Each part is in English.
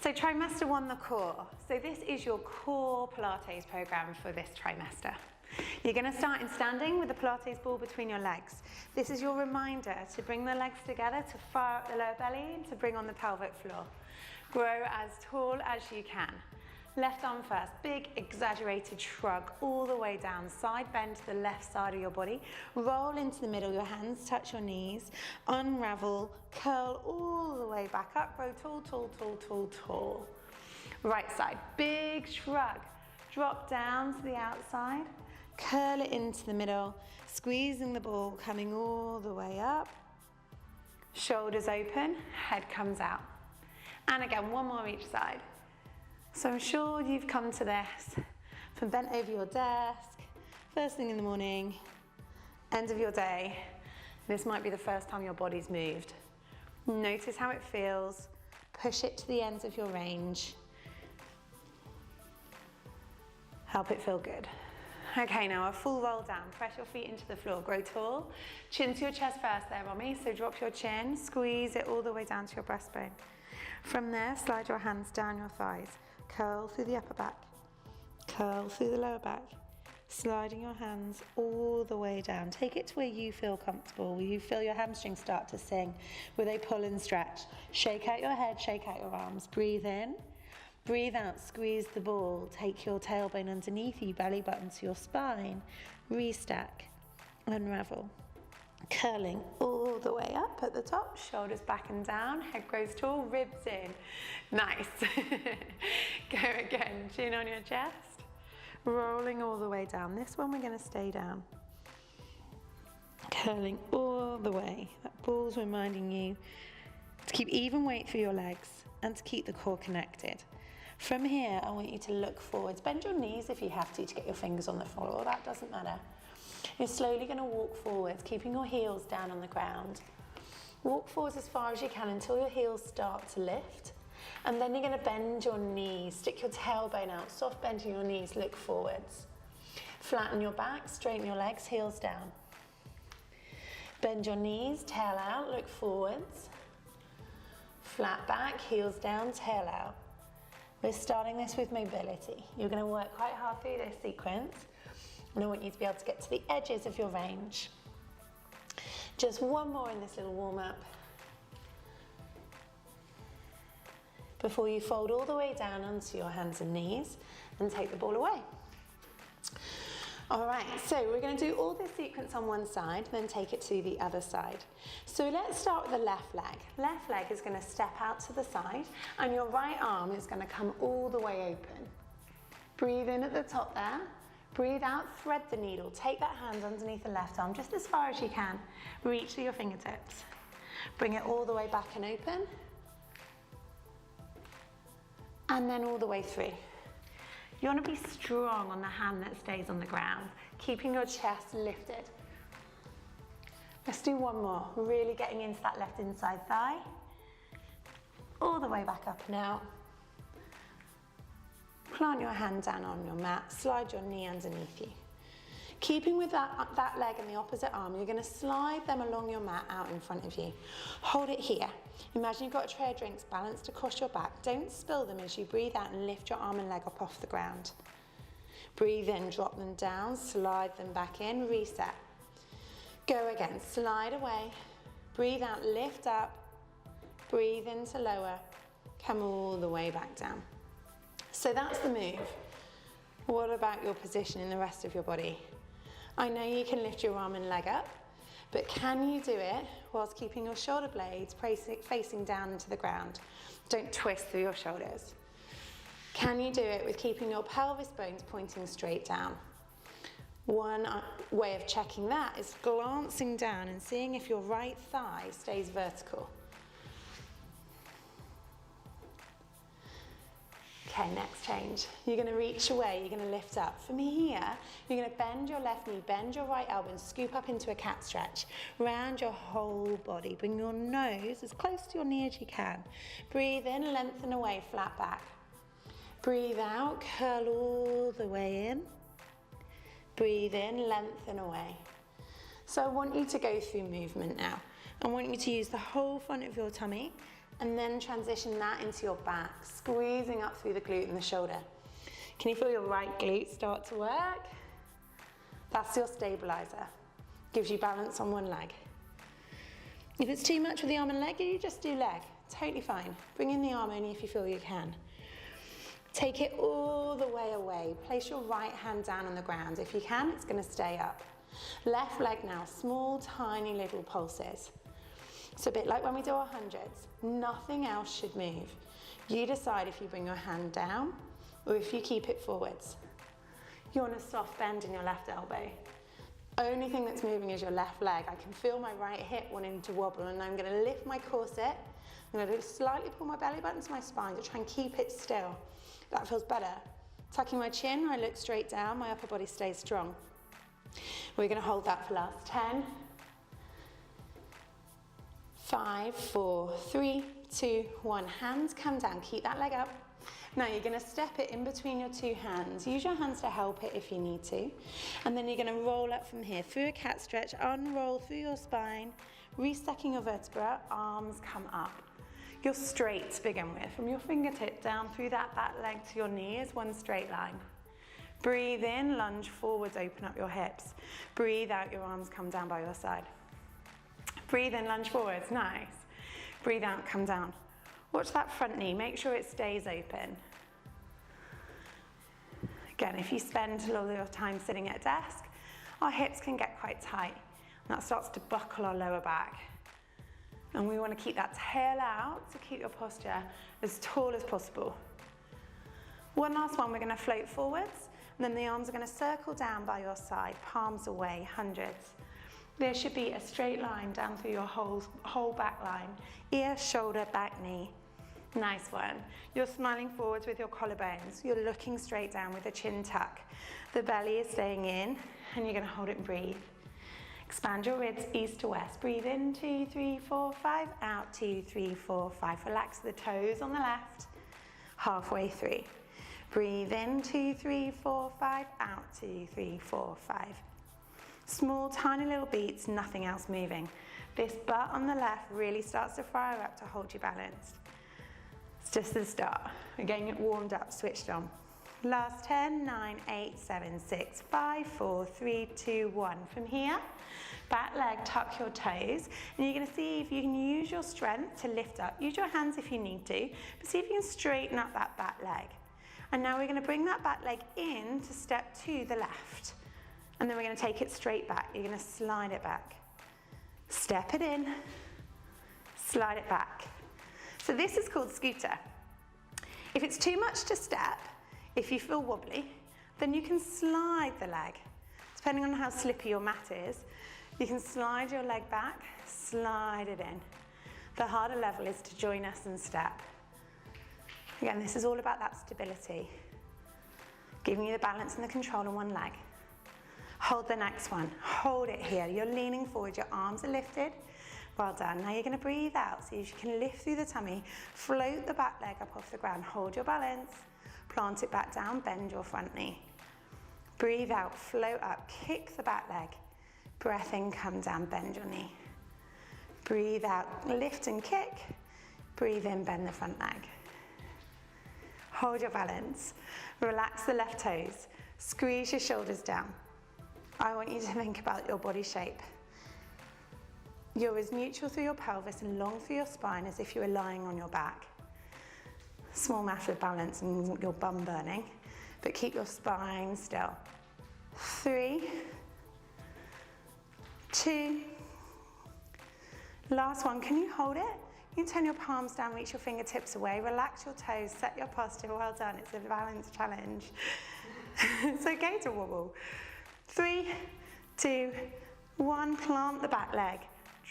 So Trimester 1, the core. So this is your core Pilates program for this trimester. You're going to start in standing with the Pilates ball between your legs. This is your reminder to bring the legs together, to fire up the lower belly, and to bring on the pelvic floor. Grow as tall as you can. Left arm first, big exaggerated shrug all the way down, side bend to the left side of your body, roll into the middle, your hands touch your knees, unravel, curl all the way back up, grow tall, tall, tall, tall, tall. Right side, big shrug, drop down to the outside, curl it into the middle, squeezing the ball, coming all the way up, shoulders open, head comes out. And again, one more each side. So I'm sure you've come to this from bent over your desk, first thing in the morning, end of your day. This might be the first time your body's moved. Notice how it feels. Push it to the ends of your range. Help it feel good. Okay, now a full roll down. Press your feet into the floor. Grow tall. Chin to your chest first there, Romy. So drop your chin, squeeze it all the way down to your breastbone. From there, slide your hands down your thighs. Curl through the upper back. Curl through the lower back. Sliding your hands all the way down. Take it to where you feel comfortable, where you feel your hamstrings start to sing, where they pull and stretch. Shake out your head, shake out your arms. Breathe in. Breathe out, squeeze the ball. Take your tailbone underneath you, belly button to your spine. Restack, unravel. Curling all the way up at the top, shoulders back and down, head grows tall, ribs in. Nice. Go again, chin on your chest. Rolling all the way down. This one we're going to stay down. Curling all the way. That ball's reminding you to keep even weight for your legs and to keep the core connected. From here, I want you to look forwards. Bend your knees if you have to get your fingers on the floor. That doesn't matter. You're slowly going to walk forwards, keeping your heels down on the ground. Walk forwards as far as you can until your heels start to lift. And then you're going to bend your knees, stick your tailbone out, soft bending your knees, look forwards. Flatten your back, straighten your legs, heels down. Bend your knees, tail out, look forwards. Flat back, heels down, tail out. We're starting this with mobility. You're going to work quite hard through this sequence. And I want you to be able to get to the edges of your range. Just one more in this little warm-up before you fold all the way down onto your hands and knees and take the ball away. All right, so we're going to do all this sequence on one side, then take it to the other side. So let's start with the left leg. Left leg is going to step out to the side and your right arm is going to come all the way open. Breathe in at the top there. Breathe out, thread the needle. Take that hand underneath the left arm just as far as you can. Reach to your fingertips. Bring it all the way back and open. And then all the way through. You want to be strong on the hand that stays on the ground, keeping your chest lifted. Let's do one more. Really getting into that left inside thigh. All the way back up and out. Plant your hand down on your mat, slide your knee underneath you. Keeping with that leg and the opposite arm, you're going to slide them along your mat out in front of you. Hold it here. Imagine you've got a tray of drinks balanced across your back. Don't spill them as you breathe out and lift your arm and leg up off the ground. Breathe in, drop them down, slide them back in, reset. Go again, slide away. Breathe out, lift up. Breathe in to lower. Come all the way back down. So that's the move. What about your position in the rest of your body? I know you can lift your arm and leg up, but can you do it whilst keeping your shoulder blades facing down into the ground? Don't twist through your shoulders. Can you do it with keeping your pelvis bones pointing straight down? One way of checking that is glancing down and seeing if your right thigh stays vertical. Okay, next change. You're going to reach away, you're going to lift up. From here, you're going to bend your left knee, bend your right elbow and scoop up into a cat stretch. Round your whole body. Bring your nose as close to your knee as you can. Breathe in, lengthen away, flat back. Breathe out, curl all the way in. Breathe in, lengthen away. So I want you to go through movement now. I want you to use the whole front of your tummy and then transition that into your back, squeezing up through the glute and the shoulder. Can you feel your right glute start to work? That's your stabilizer. Gives you balance on one leg. If it's too much with the arm and leg, you just do leg. Totally fine. Bring in the arm only if you feel you can. Take it all the way away. Place your right hand down on the ground. If you can, it's going to stay up. Left leg now, small, tiny little pulses. It's a bit like when we do our hundreds. Nothing else should move. You decide if you bring your hand down or if you keep it forwards. You want a soft bend in your left elbow. Only thing that's moving is your left leg. I can feel my right hip wanting to wobble, and I'm going to lift my corset. I'm going to slightly pull my belly button to my spine to try and keep it still. That feels better. Tucking my chin, I look straight down, my upper body stays strong. We're going to hold that for last 10. 5, 4, 3, 2, 1. Hands come down, keep that leg up. Now you're going to step it in between your two hands. Use your hands to help it if you need to. And then you're going to roll up from here through a cat stretch, unroll through your spine, restacking your vertebra, arms come up. You're straight to begin with. From your fingertip down through that back leg to your knee is one straight line. Breathe in, lunge forwards, open up your hips. Breathe out, your arms come down by your side. Breathe in, lunge forwards, nice. Breathe out, come down. Watch that front knee, make sure it stays open. Again, if you spend a lot of your time sitting at a desk, our hips can get quite tight. And that starts to buckle our lower back. And we want to keep that tail out to keep your posture as tall as possible. One last one, we're going to float forwards, and then the arms are going to circle down by your side, palms away, hundreds. There should be a straight line down through your whole back line, ear, shoulder, back, knee. Nice one. You're smiling forwards with your collarbones. You're looking straight down with a chin tuck. The belly is staying in, and you're going to hold it and breathe. Expand your ribs east to west. Breathe in, 2, 3, 4, 5. Out, 2, 3, 4, 5. Relax the toes on the left. Halfway through. Breathe in, 2, 3, 4, 5. Out, 2, 3, 4, 5. Small, tiny little beats, nothing else moving. This butt on the left really starts to fire up to hold you balanced. It's just the start. We're getting it warmed up, switched on. Last 10, 9, 8, 7, 6, 5, 4, 3, 2, 1. From here, back leg, tuck your toes, and you're going to see if you can use your strength to lift up. Use your hands if you need to, but see if you can straighten up that back leg. And now we're going to bring that back leg in to step to the left. And then we're going to take it straight back. You're going to slide it back. Step it in, slide it back. So this is called scooter. If it's too much to step, if you feel wobbly, then you can slide the leg. Depending on how slippy your mat is, you can slide your leg back, slide it in. The harder level is to join us and step. Again, this is all about that stability, giving you the balance and the control on one leg. Hold the next one, hold it here. You're leaning forward, your arms are lifted. Well done. Now you're going to breathe out, so you can lift through the tummy, float the back leg up off the ground, hold your balance, plant it back down, bend your front knee. Breathe out, float up, kick the back leg. Breath in, come down, bend your knee. Breathe out, lift and kick. Breathe in, bend the front leg. Hold your balance. Relax the left toes. Squeeze your shoulders down. I want you to think about your body shape. You're as neutral through your pelvis and long through your spine as if you were lying on your back. Small matter of balance and your bum burning, but keep your spine still. 3, 2, last one. Can you hold it? You can turn your palms down, reach your fingertips away, relax your toes, set your posture. Well done, it's a balance challenge. It's okay to wobble. 3, 2, 1, plant the back leg.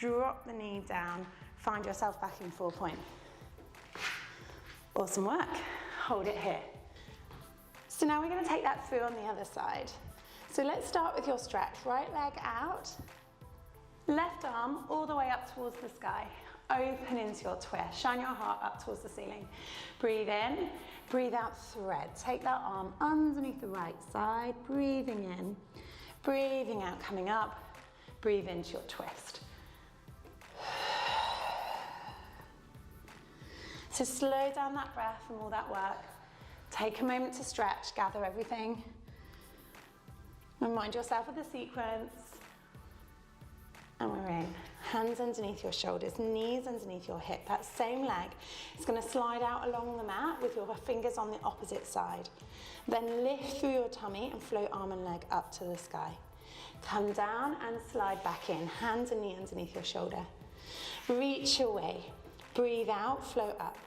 Drop the knee down, find yourself back in 4 point. Awesome work. Hold it here. So now we're going to take that through on the other side. So let's start with your stretch. Right leg out, left arm all the way up towards the sky. Open into your twist. Shine your heart up towards the ceiling. Breathe in, breathe out, thread. Take that arm underneath the right side, breathing in, breathing out, coming up. Breathe into your twist. So slow down that breath from all that work. Take a moment to stretch, gather everything. Remind yourself of the sequence. And we're in. Hands underneath your shoulders, knees underneath your hip. That same leg is going to slide out along the mat with your fingers on the opposite side. Then lift through your tummy and float arm and leg up to the sky. Come down and slide back in. Hand and knee underneath your shoulder. Reach away. Breathe out, float up.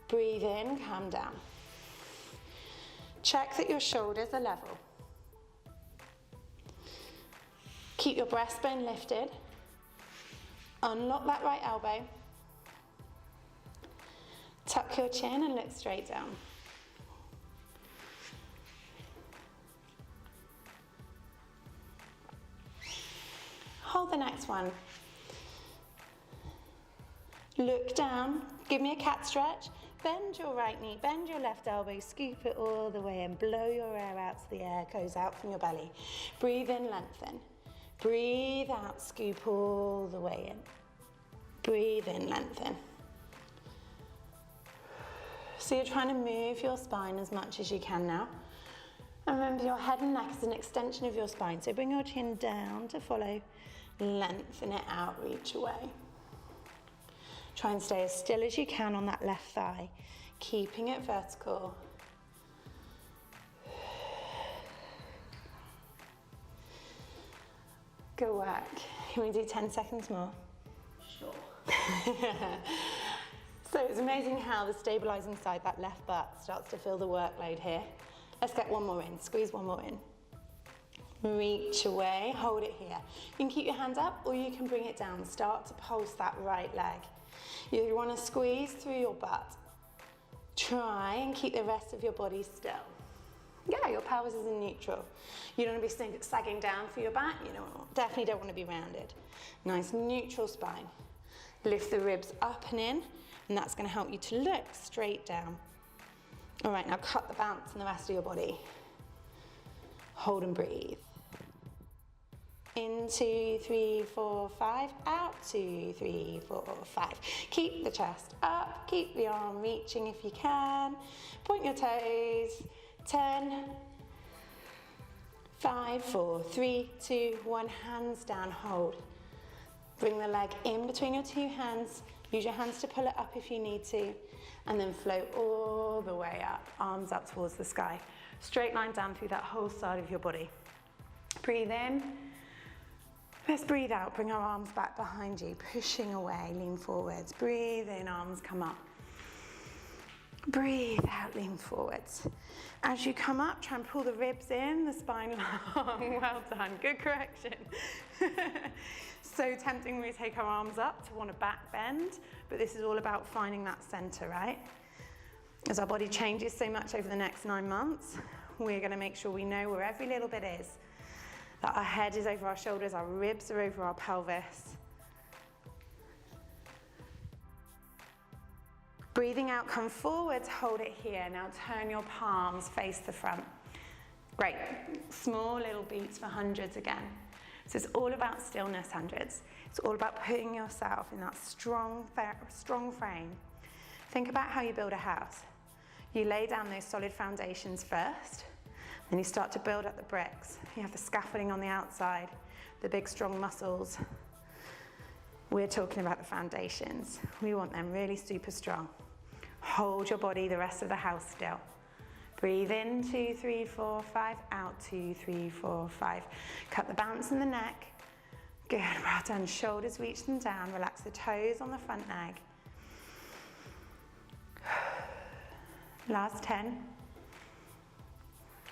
Breathe in, come down. Check that your shoulders are level. Keep your breastbone lifted. Unlock that right elbow. Tuck your chin and look straight down. Hold the next one. Look down. Give me a cat stretch. Bend your right knee, bend your left elbow, scoop it all the way in. Blow your air out so the air goes out from your belly. Breathe in, lengthen. Breathe out, scoop all the way in. Breathe in, lengthen. So you're trying to move your spine as much as you can now. And remember, your head and neck is an extension of your spine. So bring your chin down to follow. Lengthen it out, reach away. Try and stay as still as you can on that left thigh, keeping it vertical. Good work. Can we do 10 seconds more? Sure. So it's amazing how the stabilizing side, that left butt, starts to feel the workload here. Let's get one more in. Squeeze one more in. Reach away, hold it here. You can keep your hands up or you can bring it down. Start to pulse that right leg. You want to squeeze through your butt. Try and keep the rest of your body still. Yeah, your pelvis is in neutral. You don't want to be sagging down for your back. You definitely don't want to be rounded. Nice neutral spine. Lift the ribs up and in, and that's going to help you to look straight down. All right, now cut the bounce in the rest of your body. Hold and breathe. In 2, 3, 4, 5, out 2, 3, 4, 5. Keep the chest up, keep the arm reaching if you can. Point your toes. 10, 5, 4, 3, 2, 1. Hands down, hold. Bring the leg in between your two hands. Use your hands to pull it up if you need to. And then float all the way up, arms up towards the sky. Straight line down through that whole side of your body. Breathe in. Let's breathe out, bring our arms back behind you, pushing away, lean forwards. Breathe in, arms come up. Breathe out, lean forwards. As you come up, try and pull the ribs in, the spine long. Well done, good correction. So tempting when we take our arms up to want to back bend, but this is all about finding that center, right? As our body changes so much over the next 9 months, we're going to make sure we know where every little bit is. That our head is over our shoulders, our ribs are over our pelvis. Breathing out, come forwards, hold it here. Now turn your palms, face the front. Great. Small little beats for hundreds again. So it's all about stillness, hundreds. It's all about putting yourself in that strong frame. Think about how you build a house. You lay down those solid foundations first. Then you start to build up the bricks. You have the scaffolding on the outside, the big strong muscles. We're talking about the foundations. We want them really super strong. Hold your body, the rest of the house still. Breathe in, 2, 3, 4, 5. Out, 2, 3, 4, 5. Cut the bounce in the neck. Good, well done. Shoulders reach them down. Relax the toes on the front leg. Last 10.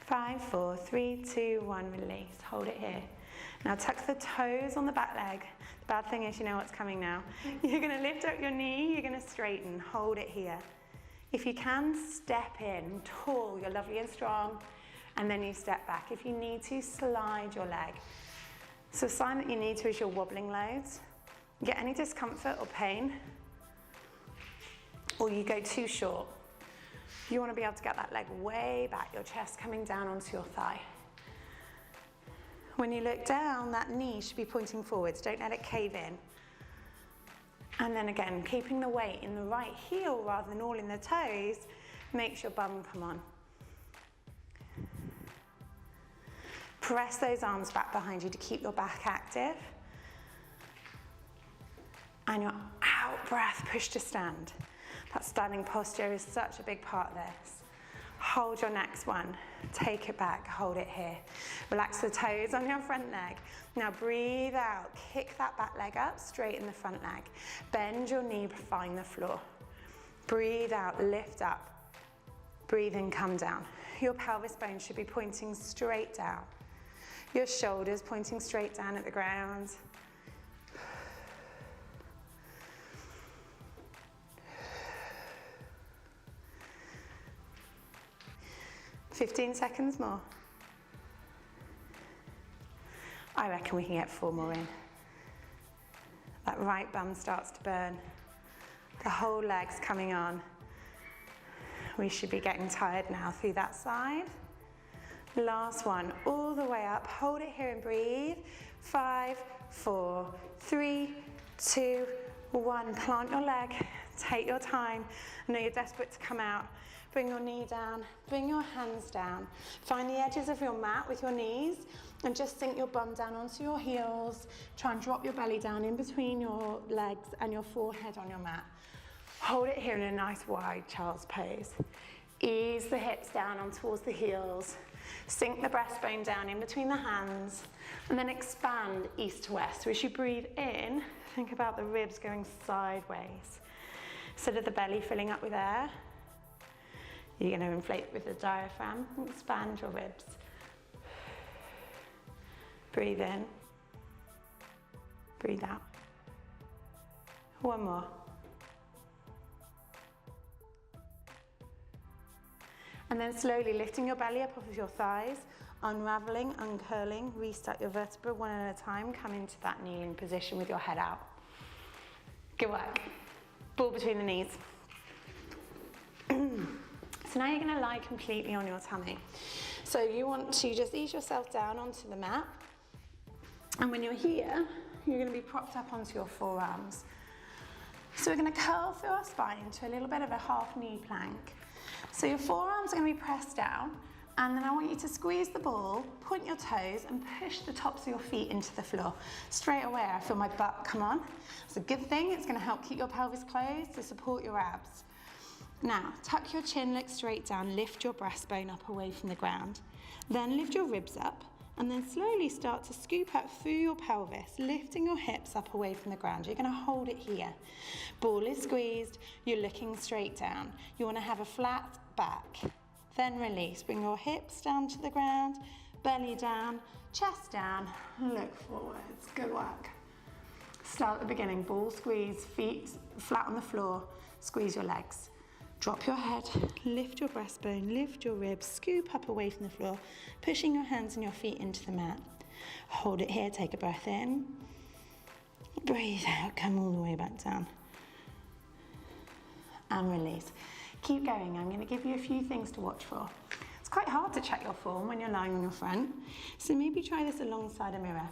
5, 4, 3, 2, 1, release. Hold it here. Now tuck the toes on the back leg. The bad thing is you know what's coming now. You're going to lift up your knee, you're going to straighten. Hold it here. If you can, step in tall, you're lovely and strong, and then you step back. If you need to, slide your leg. So a sign that you need to is you're wobbling loads. You get any discomfort or pain, or you go too short. You want to be able to get that leg way back, your chest coming down onto your thigh. When you look down, that knee should be pointing forwards. Don't let it cave in. And then again, keeping the weight in the right heel rather than all in the toes makes your bum come on. Press those arms back behind you to keep your back active. And your out breath, push to stand. That standing posture is such a big part of this. Hold your next one, take it back, hold it here. Relax the toes on your front leg. Now breathe out, kick that back leg up, straighten the front leg. Bend your knee, find the floor. Breathe out, lift up. Breathe in, come down. Your pelvis bone should be pointing straight down. Your shoulders pointing straight down at the ground. 15 seconds more. I reckon we can get 4 more in. That right bum starts to burn. The whole leg's coming on. We should be getting tired now through that side. Last one, all the way up. Hold it here and breathe. 5, 4, 3, 2, 1. Plant your leg. Take your time. I know you're desperate to come out. Bring your knee down, bring your hands down. Find the edges of your mat with your knees and just sink your bum down onto your heels. Try and drop your belly down in between your legs and your forehead on your mat. Hold it here in a nice wide child's pose. Ease the hips down on towards the heels. Sink the breastbone down in between the hands and then expand east to west. So as you breathe in, think about the ribs going sideways. Instead of the belly filling up with air, you're going to inflate with the diaphragm and expand your ribs. Breathe in. Breathe out. One more. And then slowly lifting your belly up off of your thighs, unraveling, uncurling, restart your vertebra one at a time. Come into that kneeling position with your head out. Good work. Ball between the knees. So now you're going to lie completely on your tummy. So you want to just ease yourself down onto the mat. And when you're here, you're going to be propped up onto your forearms. So we're going to curl through our spine into a little bit of a half knee plank. So your forearms are going to be pressed down. And then I want you to squeeze the ball, point your toes, and push the tops of your feet into the floor. Straight away, I feel my butt come on. It's a good thing. It's going to help keep your pelvis closed to support your abs. Now, tuck your chin, look straight down, lift your breastbone up away from the ground. Then lift your ribs up, and then slowly start to scoop up through your pelvis, lifting your hips up away from the ground. You're going to hold it here. Ball is squeezed, you're looking straight down. You want to have a flat back. Then release, bring your hips down to the ground, belly down, chest down, look forwards. Good work. Start at the beginning, ball squeeze, feet flat on the floor, squeeze your legs. Drop your head, lift your breastbone, lift your ribs, scoop up away from the floor, pushing your hands and your feet into the mat. Hold it here, take a breath in. Breathe out, come all the way back down. And release. Keep going, I'm going to give you a few things to watch for. It's quite hard to check your form when you're lying on your front, so maybe try this alongside a mirror.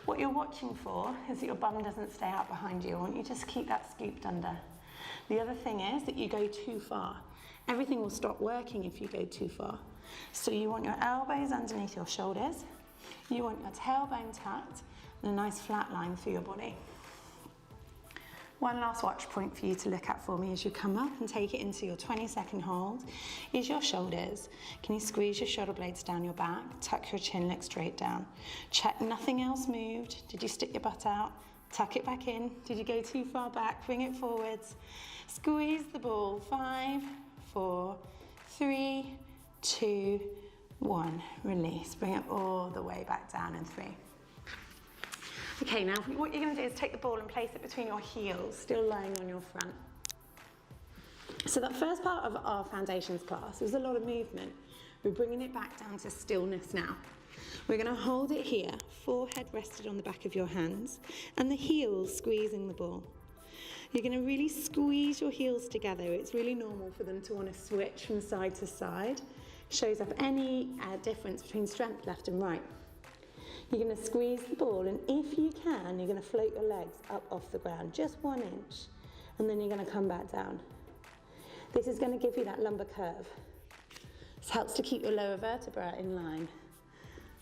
What you're watching for is that your bum doesn't stay out behind you. I want you to just keep that scooped under. The other thing is that you go too far. Everything will stop working if you go too far. So you want your elbows underneath your shoulders. You want your tailbone tucked and a nice flat line through your body. One last watch point for you to look at for me as you come up and take it into your 20-second hold is your shoulders. Can you squeeze your shoulder blades down your back? Tuck your chin, look straight down. Check nothing else moved. Did you stick your butt out? Tuck it back in. Did you go too far back? Bring it forwards. Squeeze the ball. 5, 4, 3, 2, 1. Release. Bring it all the way back down in 3. Okay, now what you're going to do is take the ball and place it between your heels, still lying on your front. So that first part of our foundations class was a lot of movement. We're bringing it back down to stillness now. We're going to hold it here, forehead rested on the back of your hands, and the heels squeezing the ball. You're going to really squeeze your heels together. It's really normal for them to want to switch from side to side. Shows up any difference between strength left and right. You're going to squeeze the ball, and if you can, you're going to float your legs up off the ground, just 1 inch, and then you're going to come back down. This is going to give you that lumbar curve. This helps to keep your lower vertebra in line.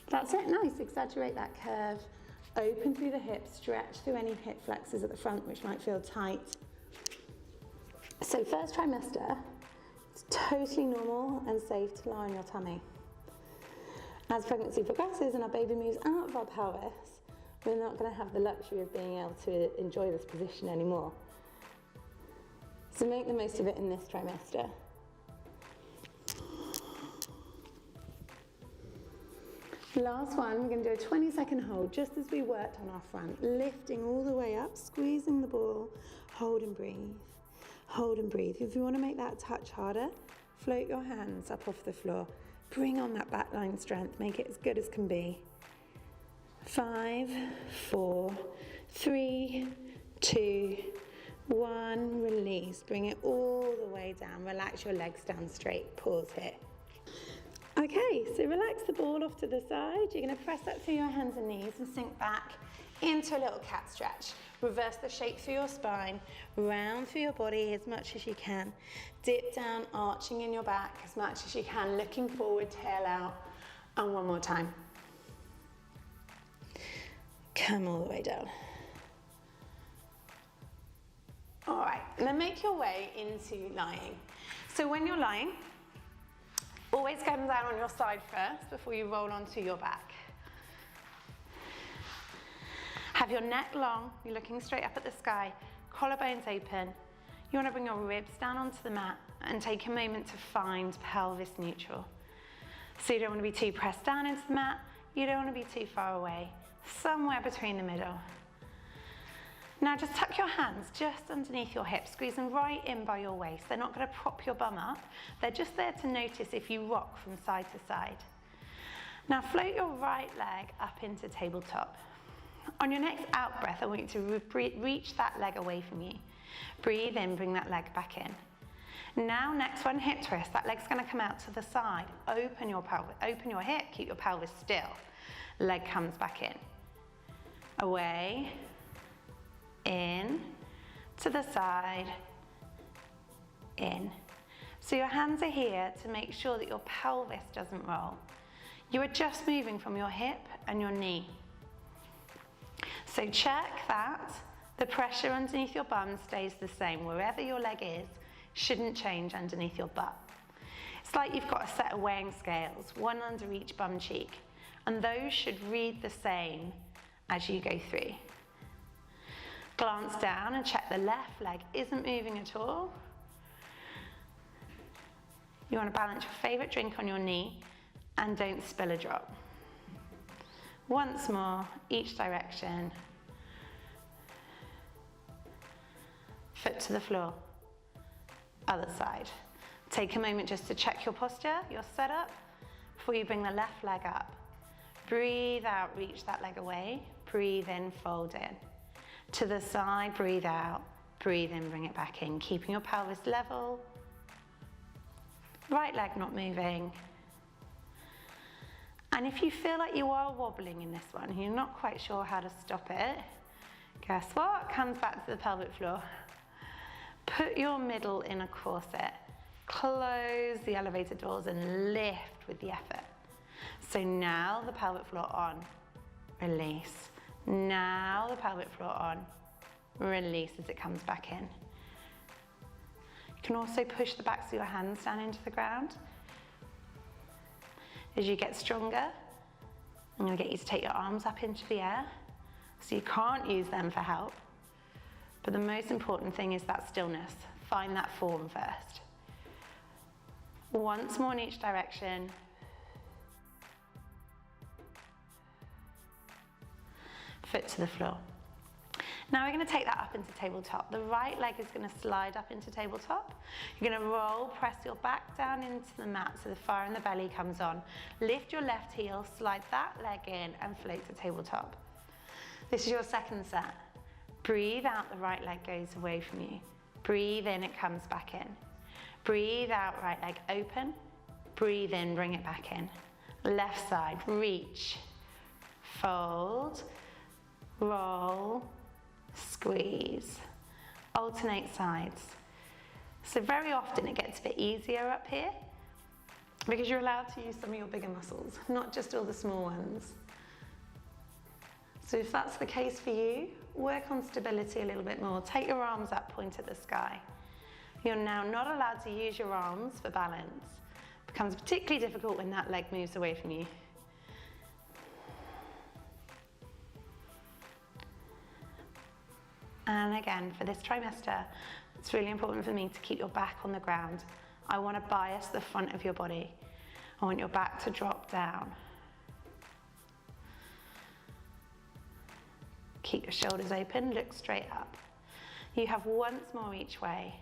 That's it, nice, exaggerate that curve. Open through the hips, stretch through any hip flexors at the front which might feel tight. So first trimester, it's totally normal and safe to lie on your tummy. As pregnancy progresses and our baby moves out of our pelvis, we're not going to have the luxury of being able to enjoy this position anymore. So make the most of it in this trimester. Last one, we're going to do a 20-second hold, just as we worked on our front, lifting all the way up, squeezing the ball, hold and breathe. Hold and breathe. If you want to make that touch harder, float your hands up off the floor. Bring on that back line strength, make it as good as can be. 5, 4, 3, 2, 1, release. Bring it all the way down. Relax your legs down straight. Pause here. Okay, so relax the ball off to the side. You're going to press up through your hands and knees and sink back into a little cat stretch. Reverse the shape through your spine, round through your body as much as you can. Dip down, arching in your back as much as you can, looking forward, tail out, and one more time. Come all the way down. All right, and then make your way into lying. So when you're lying, always come down on your side first before you roll onto your back. Have your neck long, you're looking straight up at the sky, collarbones open. You want to bring your ribs down onto the mat and take a moment to find pelvis neutral. So you don't want to be too pressed down into the mat, you don't want to be too far away, somewhere between the middle. Now just tuck your hands just underneath your hips, squeeze them right in by your waist. They're not going to prop your bum up, they're just there to notice if you rock from side to side. Now float your right leg up into tabletop. On your next out breath, I want you to reach that leg away from you. Breathe in, bring that leg back in. Now, next one, hip twist. That leg's going to come out to the side. Open your pelvis, open your hip, keep your pelvis still. Leg comes back in. Away, in, to the side, in. So your hands are here to make sure that your pelvis doesn't roll. You are just moving from your hip and your knee. So check that the pressure underneath your bum stays the same. Wherever your leg is, shouldn't change underneath your butt. It's like you've got a set of weighing scales, one under each bum cheek, and those should read the same as you go through. Glance down and check the left leg isn't moving at all. You want to balance your favorite drink on your knee and don't spill a drop. Once more, each direction. Foot to the floor. Other side. Take a moment just to check your posture, your setup, before you bring the left leg up. Breathe out, reach that leg away. Breathe in, fold in. To the side, breathe out. Breathe in, bring it back in, keeping your pelvis level. Right leg not moving. And if you feel like you are wobbling in this one, you're not quite sure how to stop it, guess what? Comes back to the pelvic floor. Put your middle in a corset. Close the elevator doors and lift with the effort. So now the pelvic floor on, release. Now the pelvic floor on, release as it comes back in. You can also push the backs of your hands down into the ground. As you get stronger, I'm going to get you to take your arms up into the air, so you can't use them for help. But the most important thing is that stillness. Find that form first. Once more in each direction. Foot to the floor. Now we're going to take that up into tabletop. The right leg is going to slide up into tabletop. You're going to roll, press your back down into the mat so the fire in the belly comes on. Lift your left heel, slide that leg in and float to tabletop. This is your second set. Breathe out, the right leg goes away from you. Breathe in, it comes back in. Breathe out, right leg open. Breathe in, bring it back in. Left side, reach. fold, roll, squeeze. Alternate sides. So very often it gets a bit easier up here because you're allowed to use some of your bigger muscles, not just all the small ones. So if that's the case for you, work on stability a little bit more. Take your arms up, point at the sky. You're now not allowed to use your arms for balance. It becomes particularly difficult when that leg moves away from you. And again, for this trimester, it's really important for me to keep your back on the ground. I want to bias the front of your body. I want your back to drop down. Keep your shoulders open, look straight up. You have once more each way.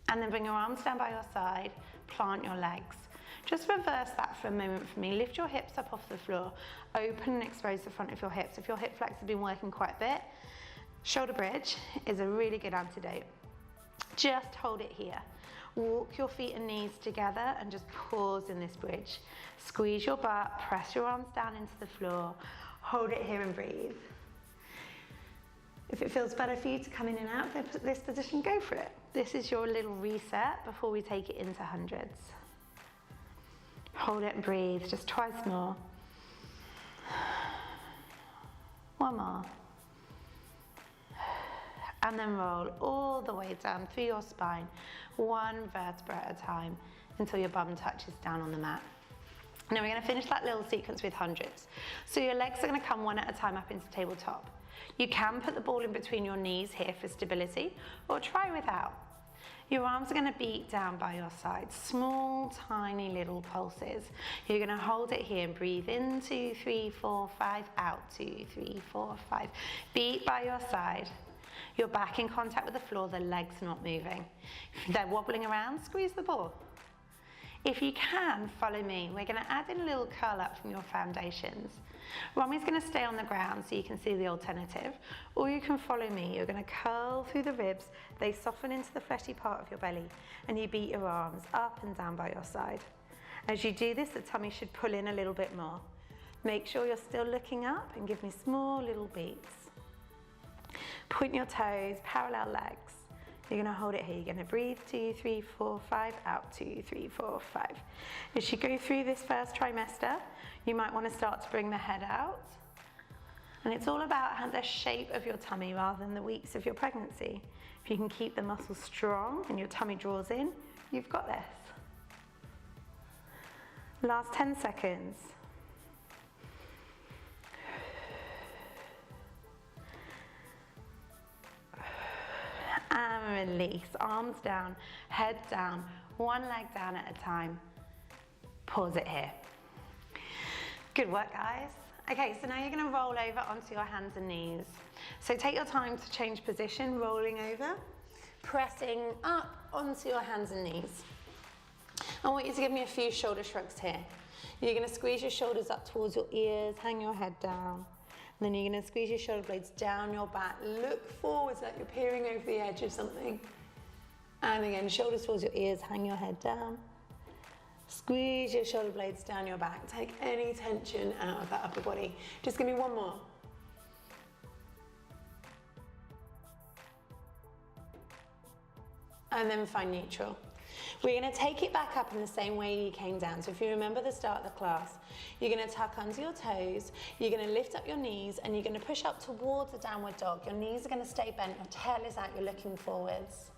And then bring your arms down by your side, plant your legs. Just reverse that for a moment for me. Lift your hips up off the floor, open and expose the front of your hips. If your hip flex has been working quite a bit, shoulder bridge is a really good antidote. Just hold it here. Walk your feet and knees together and just pause in this bridge. Squeeze your butt, press your arms down into the floor, hold it here and breathe. If it feels better for you to come in and out of this position, go for it. This is your little reset before we take it into hundreds. Hold it and breathe, just twice more. One more. And then roll all the way down through your spine, one vertebra at a time, until your bum touches down on the mat. Now we're going to finish that little sequence with hundreds. So your legs are going to come one at a time up into tabletop. You can put the ball in between your knees here for stability, or try without. Your arms are going to beat down by your sides, small, tiny little pulses. You're going to hold it here and breathe in, 2, 3, 4, 5, out, 2, 3, 4, 5. Beat by your side. You're back in contact with the floor, the legs not moving. If they're wobbling around, squeeze the ball. If you can, follow me. We're going to add in a little curl up from your foundations. Rommy's going to stay on the ground so you can see the alternative, or you can follow me. You're going to curl through the ribs, they soften into the fleshy part of your belly, and you beat your arms up and down by your side. As you do this, the tummy should pull in a little bit more. Make sure you're still looking up and give me small little beats. Point your toes, parallel legs. You're going to hold it here. You're going to breathe, 2, 3, 4, 5, out, 2, 3, 4, 5. As you go through this first trimester, you might want to start to bring the head out. And it's all about the shape of your tummy rather than the weeks of your pregnancy. If you can keep the muscles strong and your tummy draws in, you've got this. Last 10 seconds. And release, arms down, head down, one leg down at a time. Pause it here. Good work, guys. Okay, so now you're going to roll over onto your hands and knees. So take your time to change position, rolling over, pressing up onto your hands and knees. I want you to give me a few shoulder shrugs here. You're going to squeeze your shoulders up towards your ears, hang your head down. And then you're going to squeeze your shoulder blades down your back. Look forwards like you're peering over the edge of something. And again, shoulders towards your ears, hang your head down. Squeeze your shoulder blades down your back. Take any tension out of that upper body. Just give me one more. And then find neutral. We're going to take it back up in the same way you came down. So if you remember the start of the class, you're going to tuck under your toes, you're going to lift up your knees, and you're going to push up towards a downward dog. Your knees are going to stay bent, your tail is out, you're looking forwards.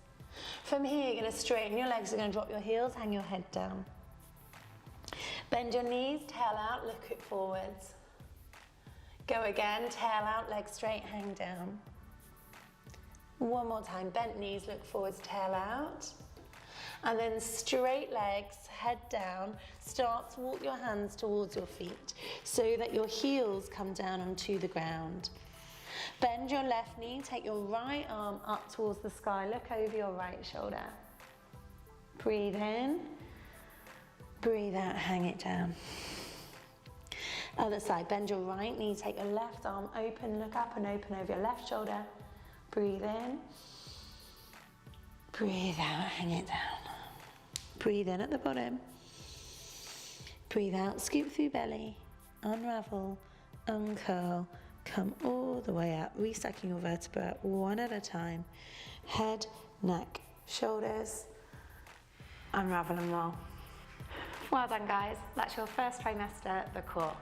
From here, you're going to straighten your legs, you're going to drop your heels, hang your head down. Bend your knees, tail out, look it forwards. Go again, tail out, legs straight, hang down. One more time, bent knees, look forwards, tail out. And then straight legs, head down, start to walk your hands towards your feet so that your heels come down onto the ground. Bend your left knee, take your right arm up towards the sky, look over your right shoulder. Breathe in, breathe out, hang it down. Other side, bend your right knee, take your left arm open, look up and open over your left shoulder. Breathe in. Breathe out, hang it down. Breathe in at the bottom. Breathe out, scoop through belly. Unravel, uncurl, come all the way up, restacking your vertebra one at a time. Head, neck, shoulders, unravel and roll. Well done guys, that's your first trimester, the core.